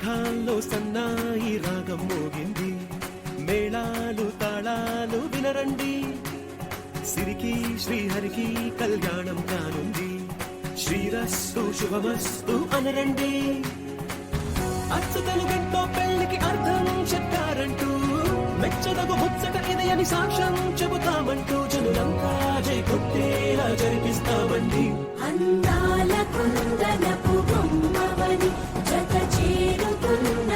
మేఘాల్లో సన్నాయి రాగం మోగింది, మేళాలు తాళాలు వినరండి, సిరికి శ్రీహరికి కళ్యాణం కానుంది, శ్రీరస్తు శుభమస్తు అనరండి. అచ్చుతలు గంటో పెళ్లికి అర్థం చెప్పారంటూ, మెచ్చదగు ముచ్చట ఇది అని సాక్ష్యం చెబుతామంటూ, జనులంతా జై కొట్టేలా జరిపిస్తామండి. అందాల కుందనపు బొమ్మవని జత చేరుతున్న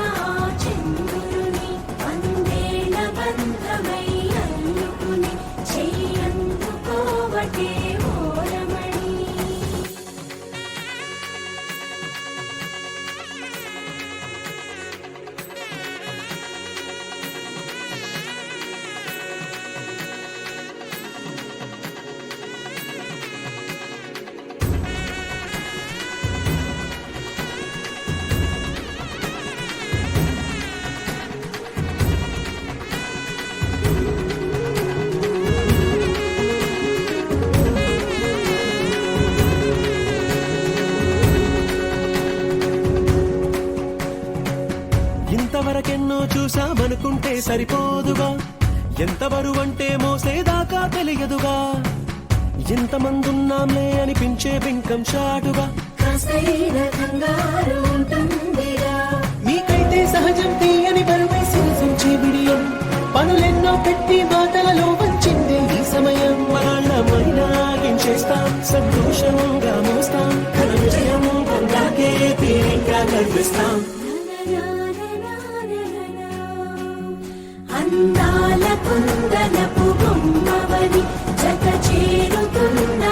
చంద్రుని, వందేల బంధమై అల్లుకుని చెయ్యందుకోవటే ఓరమణి. ఇంతవరకెన్నో చూసామనుకుంటే సరిపోదుగా, ఎంత బరువంటే మోసేదాకా తెలియదుగా, ఎంతమందున్నాంలే అనిపించే బింకం చాటుగా, కాస్తైన కంగారు ఉంటుందిగా, మీకైతే సహజం తీయని బరువై సిరిసించే బిడియం, పనులెన్నో పెట్టి మాటలలో వచ్చిందే ఈ సమయం. మనాళ్ళమైనా చేస్తాం, సంతోషంగా మోస్తాం, ఘన విజయం పొందాకే తీరిగ్గా కనిపిస్తాం. అందాల కుందనపు బొమ్మవని జత చేరుతున్న